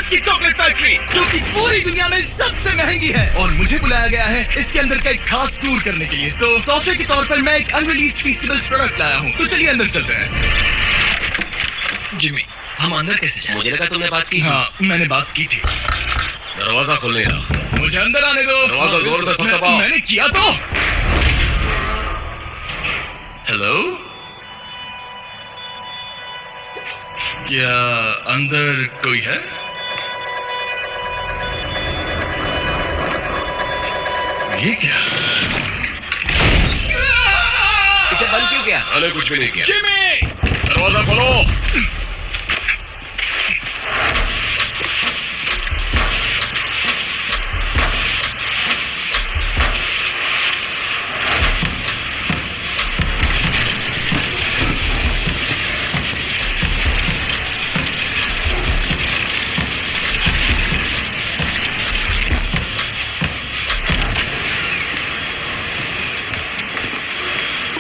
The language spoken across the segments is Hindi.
भारत की चॉकलेट फैक्ट्री, जो कि पूरी दुनिया में सबसे महंगी है, और मुझे बुलाया गया है इसके अंदर का एक खास टूर करने के लिए। तो तोहफे के तौर पर मैं एक अनरिलीज्ड फीस्टिवल्स प्रोडक्ट लाया हूँ। तो चलिए अंदर चलते हैं। जिमी, हम अंदर कैसे जाएं? मुझे लगा तुमने बात की। हाँ, मैंने बात की थी। दरवाजा खोलने रहा। मुझे अंदर आने दो। दरवाजा जोर से दबाओ। मैंने किया तो। हेलो, क्या अंदर कोई है? ये क्या? इसे बंद क्यों किया? मैंने कुछ भी नहीं किया। जिमी! दरवाजा खोलो।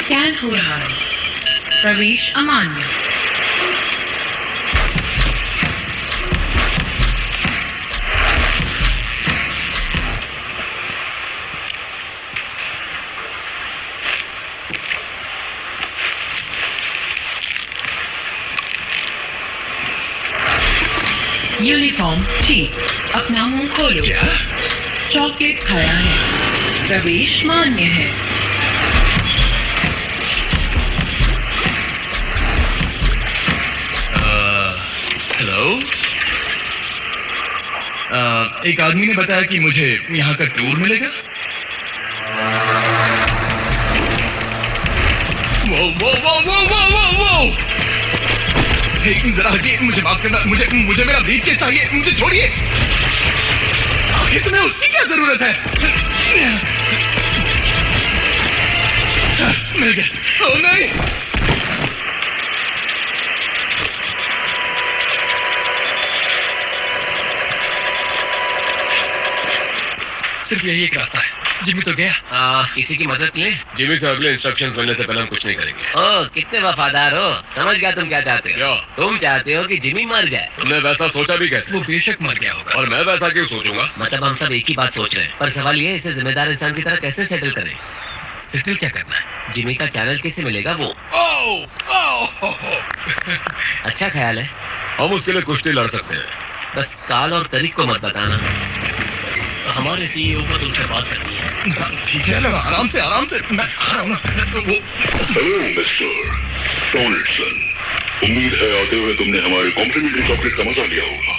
स्कैन हो रहा है। प्रवेश अमान्य। यूनिफॉर्म ठीक। अपना मुंह खोलो। क्या? चॉकलेट खाया है। प्रवेश मान्य है। हेलो, एक आदमी ने बताया कि मुझे यहाँ का टूर मिलेगा। वो वो वो वो वो वो वो हे, जरा हटिए, मुझे माफ करना, मुझे मेरा ब्रीफकेस चाहिए, मुझे छोड़िए। आखिर तुम्हें उसकी क्या जरूरत है? मिल गया। ओह नहीं, सिर्फ यही एक रास्ता है। जिमी तो गया। किसी की मदद ले। जिमी से अगले इंस्ट्रक्शंस मिलने से पहले हम कुछ नहीं करेंगे। ओह, कितने वफादार हो। समझ गया तुम क्या चाहते हो। क्या? तुम चाहते हो कि जिमी मर जाए। तुमने वैसा सोचा भी कैसे? वो बेशक मर गया होगा। और मैं वैसा क्यों सोचूंगा? मतलब हम सब एक ही बात सोच रहे हैं, पर सवाल ये है इसे जिम्मेदार इंसान की तरह कैसे सेटल करें। सेटल क्या करना है? जिमी का चैनल कैसे मिलेगा वो? अच्छा ख्याल है। हम उसके लिए कुश्ती लड़ सकते हैं। बस काल और तारीख को मत बताना। हमारे सीईओ को तुमसे बात करनी है। ठीक है, लगा, आराम से मैं आ रहा हूँ ना। हेलो मिस्टर डोनाल्डसन, उम्मीद है आते हुए तुमने हमारे कॉम्प्लीमेंट्री चॉकलेट का मजा लिया होगा।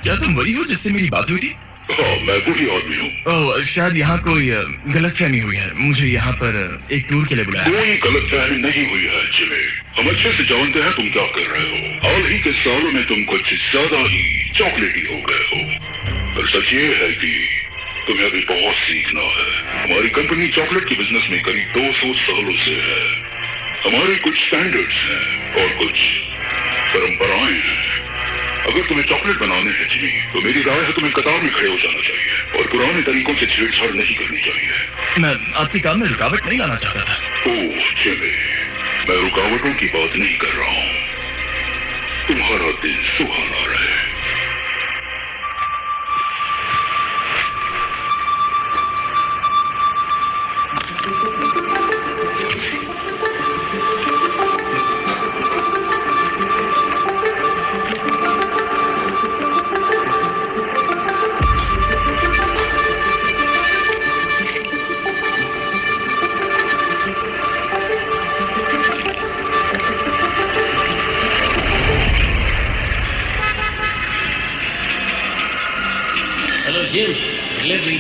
क्या तुम वही हो जिससे मेरी बात हुई थी? हाँ, मैं वही आदमी हूँ। ओह, शायद यहाँ कोई गलतफहमी हुई है। मुझे यहाँ पर एक टूर के लिए बुलाया। कोई गलतफहमी नहीं हुई है जिमी। हम अच्छे से जानते हैं तुम क्या कर रहे हो। हाल ही के सालों में तुम कुछ ज्यादा ही चॉकलेटी हो गए हो। पर सच ये है कि तुम्हें अभी बहुत सीखना है। हमारी कंपनी चॉकलेट के बिजनेस में करीब 200 सालों से है। हमारे कुछ स्टैंडर्ड्स हैं और कुछ परंपराएं हैं। अगर तुम्हें चॉकलेट बनाने हैं जिमी, तो मेरी राय है तुम्हें कतार में खड़े हो जाना चाहिए और पुराने तरीकों से छेड़छाड़ नहीं करनी चाहिए। मैं आपके काम में रुकावट नहीं लाना चाहता था। ओह जिमी, मैं रुकावटों की बात नहीं कर रहा हूँ। तुम्हारा दिन सुहाना रहे। Hello gym, delivery.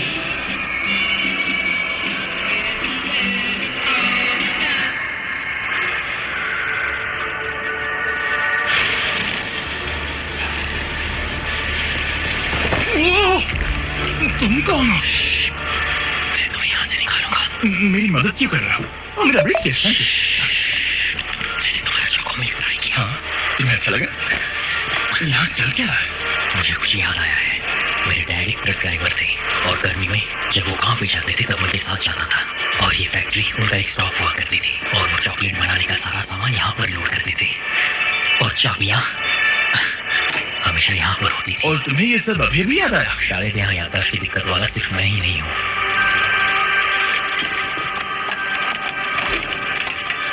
तुम कौन हो? मैं तुम्हें यहाँ से निकालूंगा। मेरी मदद क्यों कर रहा हो? और मेरा ब्रीफकेस है। मैंने तुम्हारा डॉक्यूमेंट ट्राई किया। हाँ, तुम्हें अच्छा लगा? यहाँ चल क्या रहा है? मुझे कुछ याद आया है। मेरे डैडी ट्रक ड्राइवर थे और गर्मी में जब वो काम पे जाते थे तब उनके साथ जाता था। और ये फैक्ट्री उनका एक स्टॉप हुआ करती थी और वो चॉकलेट बनाने का सारा सामान यहाँ पर लोड करते थे और चाबियाँ हमेशा यहाँ पर होती थी। और तुम्हें ये सब अभी भी याद आया? शायद यहाँ याददाश्त की दिक्कत वाला सिर्फ मैं ही नहीं हूँ।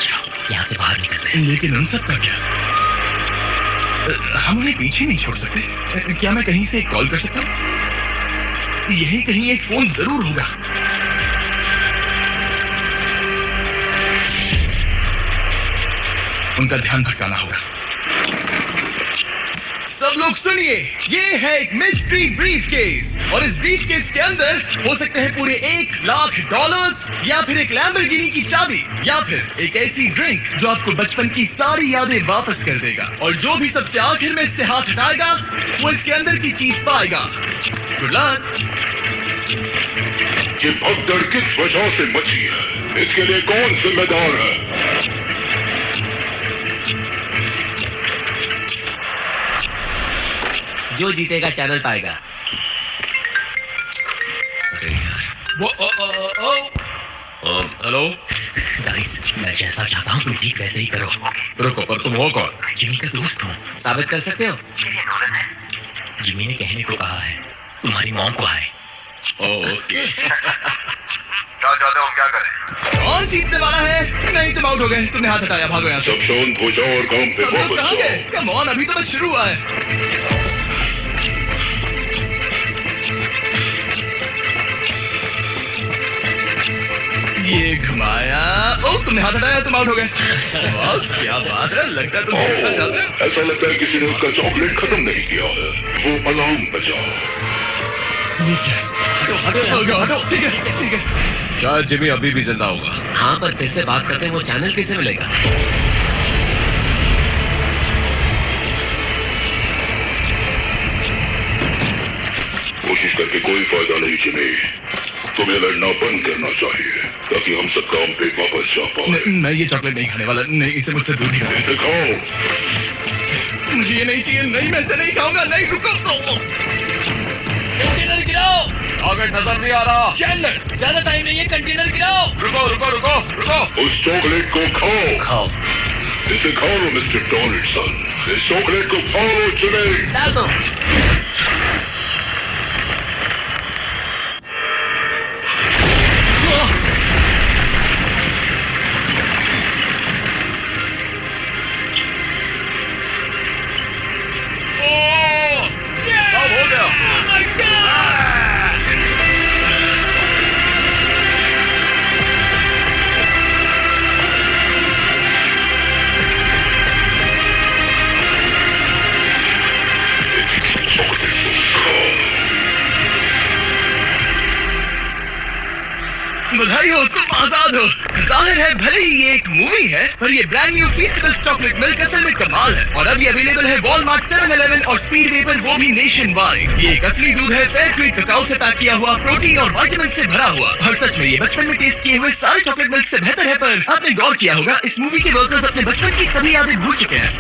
चलो यहाँ से बाहर निकलते हैं। लेकिन उन सब का क्या? हम उन्हें पीछे नहीं छोड़ सकते। क्या मैं कहीं से कॉल कर सकता हूँ? यही कहीं एक फोन जरूर होगा। उनका ध्यान भटकाना होगा। सब लोग सुनिए, ये है एक मिस्ट्री ब्रीफकेस और इस ब्रीफकेस के अंदर हो सकते हैं पूरे $1,00,000 या फिर एक लैम्बोर्गिनी की चाबी या फिर एक ऐसी ड्रिंक जो आपको बचपन की सारी यादें वापस कर देगा। और जो भी सबसे आखिर में इससे हाथ हटाएगा वो इसके अंदर की चीज पाएगा। Good luck. ये भगदड़ किस वजह से मची है? इसके लिए कौन जिम्मेदार है? जो जीतेगा चैनल पाएगा। हेलो गाइस, मैं जैसा चाहता हूँ तुम ठीक वैसे ही करो। रुको, पर तुम हो कौन? जिमी का दोस्त हूँ। साबित कर सकते हो? जिमी ने कहने को कहा है तुम्हारी मॉम को आए। ओके। क्या चाहते हो हम क्या करें? कौन जीतने वाला है? नहीं, तुम आउट हो गए। तुमने हाथ हटाया, भागो यहाँ से। सब शांत हो जाओ और काम पे सब लोग वापस कहाँ गए? जाओ। कम ऑन, अभी तो बस शुरू हुआ है। ये घुमाया। ओ, तुमने हाथ हटाया, तुम आउट हो गए। वाह, क्या बात है। लगता है तुम जीतना चाहते हो। ऐसा लगता है किसी ने उसका चॉकलेट खत्म नहीं किया है। वो अलार्म बजा। ठीक है, हटो। ठीक है। शायद जिमी अभी भी जिंदा होगा। हाँ, पर फिर से बात करते हैं वो चैनल कैसे मिलेगा? कोशिश करके कोई फायदा नहीं जिमी। तुम्हें लड़ना बंद करना चाहिए ताकि हम सब काम पे वापस जा पाए। मैं ये चॉकलेट नहीं खाने वाला। नहीं, इसे मुझसे दूर नहीं करना। दिखाओ। मुझे ये नहीं चाहिए। नहीं, मैं इसे नहीं खाऊंगा। नहीं, रुको। कंटेनर गिराओ। टारगेट नजर नहीं आ रहा। चैनल, ज्यादा टाइम नहीं है, कंटेनर गिराओ। रुको। उस चॉकलेट को खाओ। खाओ। इसे खा लो मिस्टर डोनाल्डसन। इस चॉकलेट को खा लो जिमी। डाल दो। हो गया। बधाई हो, तुम आजाद हो। जाहिर है भले ही ये एक मूवी है, पर ये ब्रांड न्यू फीस्टेबल्स चॉकलेट मिल्क असल में कमाल है। और अब ये अवेलेबल है वॉलमार्ट, 7-Eleven और स्पीडवे पर, वो भी नेशन वाइड। ये एक असली दूध है, फेयर ट्रेड ककाओ से पैक किया हुआ, प्रोटीन और विटामिन से भरा हुआ। और सच में ये बचपन में टेस्ट किए हुए सारे चॉकलेट मिल्क से बेहतर है। पर आपने गौर किया होगा, इस मूवी के वर्कर्स अपने बचपन की सभी यादें भूल चुके हैं।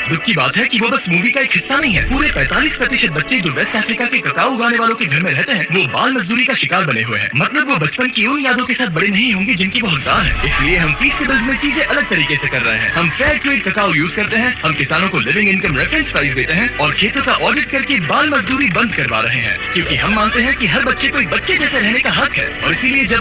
दुख की बात है कि वो बस मूवी का एक हिस्सा नहीं है। पूरे 45% बच्चे जो वेस्ट अफ्रीका के ककाओ उगाने वालों के घर में रहते हैं, वो बाल मजदूरी का शिकार बने हुए हैं। मतलब वो बचपन की उन यादों के साथ बड़े नहीं होंगे जिनकी वो हकदार है। इसलिए हम फीस्टेबल्स में चीजें अलग तरीके से कर रहे हैं। हम फेयर ट्रेड ककाओ यूज करते हैं, हम किसानों को लिविंग इनकम रेफरेंस प्राइस देते हैं और खेतों का ऑडिट करके बाल मजदूरी बंद करवा रहे हैं। क्योंकि हम मानते हैं कि हर बच्चे को एक बच्चे जैसे रहने का हक है। और इसीलिए जब